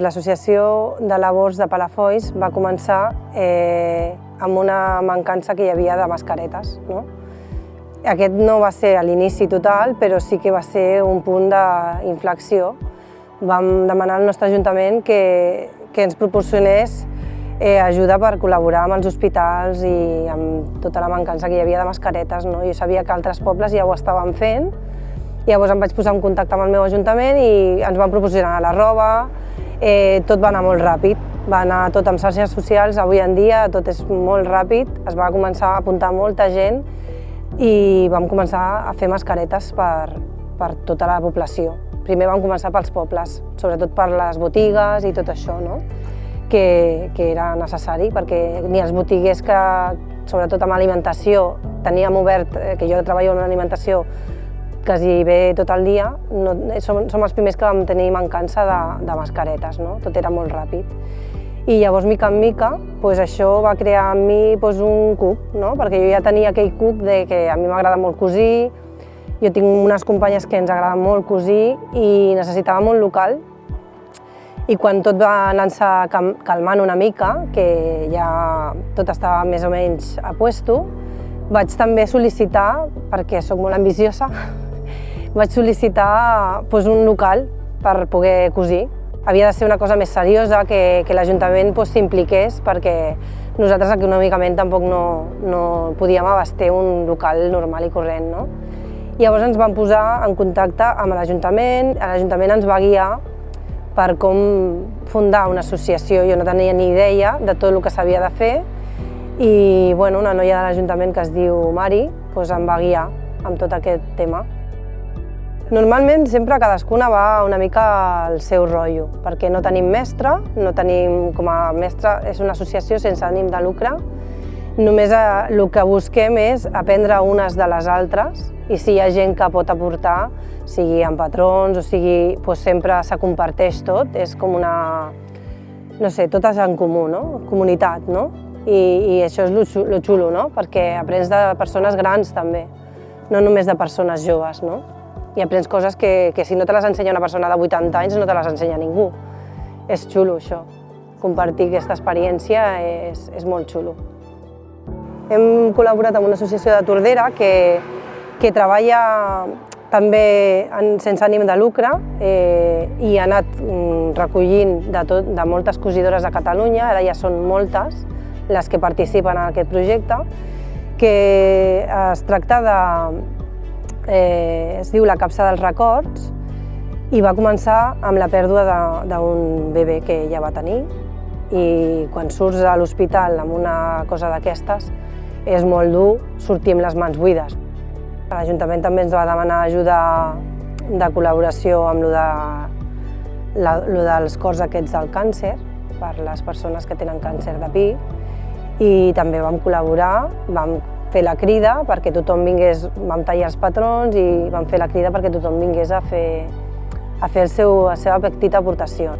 L'associació de labors de Palafolls va començar amb una mancança que hi havia de mascaretes. Aquest no va ser a l'inici total, però sí que va ser un punt d'inflexió. Vam demanar al nostre ajuntament que ens proporcionés ajuda per col·laborar amb els hospitals i amb tota la mancança que hi havia de mascaretes. Jo sabia que altres pobles ja ho estaven fent, llavors em vaig posar en contacte amb el meu ajuntament i ens van proporcionar la roba. Tot va anar molt ràpid, va anar tot amb xarxes socials, avui en dia tot és molt ràpid, es va començar a apuntar molta gent i vam començar a fer mascaretes per tota la població. Primer vam començar pels pobles, sobretot per les botigues i tot això, que era necessari, perquè ni els botiguers que, sobretot amb alimentació, teníem obert, que jo treballo en alimentació, quasi bé tot el dia, som els primers que vam tenir mancança de mascaretes, tot era molt ràpid. I llavors, mica en mica, això va crear en mi un cuc, perquè jo ja tenia aquell cuc que a mi m'agrada molt cosir, jo tinc unes companyes que ens agrada molt cosir i necessitàvem un local. I quan tot va anar-se calmant una mica, que ja tot estava més o menys a puesto, vaig també sol·licitar, perquè soc molt ambiciosa, vaig sol·licitar un local per poder cosir. Havia de ser una cosa més seriosa, que l'Ajuntament s'impliqués, perquè nosaltres econòmicament tampoc no podíem abastir un local normal i corrent. Llavors ens vam posar en contacte amb l'Ajuntament, l'Ajuntament ens va guiar per com fundar una associació. Jo no tenia ni idea de tot el que s'havia de fer i una noia de l'Ajuntament que es diu Mari em va guiar amb tot aquest tema. Normalment sempre cadascuna va una mica al seu rotllo, perquè no tenim mestre, com a mestre és una associació sense ànim de lucre, només el que busquem és aprendre unes de les altres i si hi ha gent que pot aportar, sigui amb patrons o sigui, sempre se comparteix tot, és com una, no sé, tot és en comú, comunitat, i això és lo xulo, perquè aprens de persones grans també, no només de persones joves, i aprens coses que si no te les ensenya una persona de 80 anys no te les ensenya ningú. És xulo això, compartir aquesta experiència és molt xulo. Hem col·laborat amb una associació de Tordera que treballa també sense ànim de lucre i ha anat recollint de moltes cosidores de Catalunya, ara ja són moltes les que participen en aquest projecte, que es tracta es diu La capsa dels records i va començar amb la pèrdua d'un bebè que ella va tenir i quan surts a l'hospital amb una cosa d'aquestes és molt dur sortir amb les mans buides. L'Ajuntament també ens va demanar ajuda de col·laboració amb dels cors aquests del càncer per les persones que tenen càncer de pit i també vam col·laborar, vam fer la crida perquè tothom vingués, vam tallar els patrons i vam fer la crida perquè tothom vingués a fer la seva petita aportació.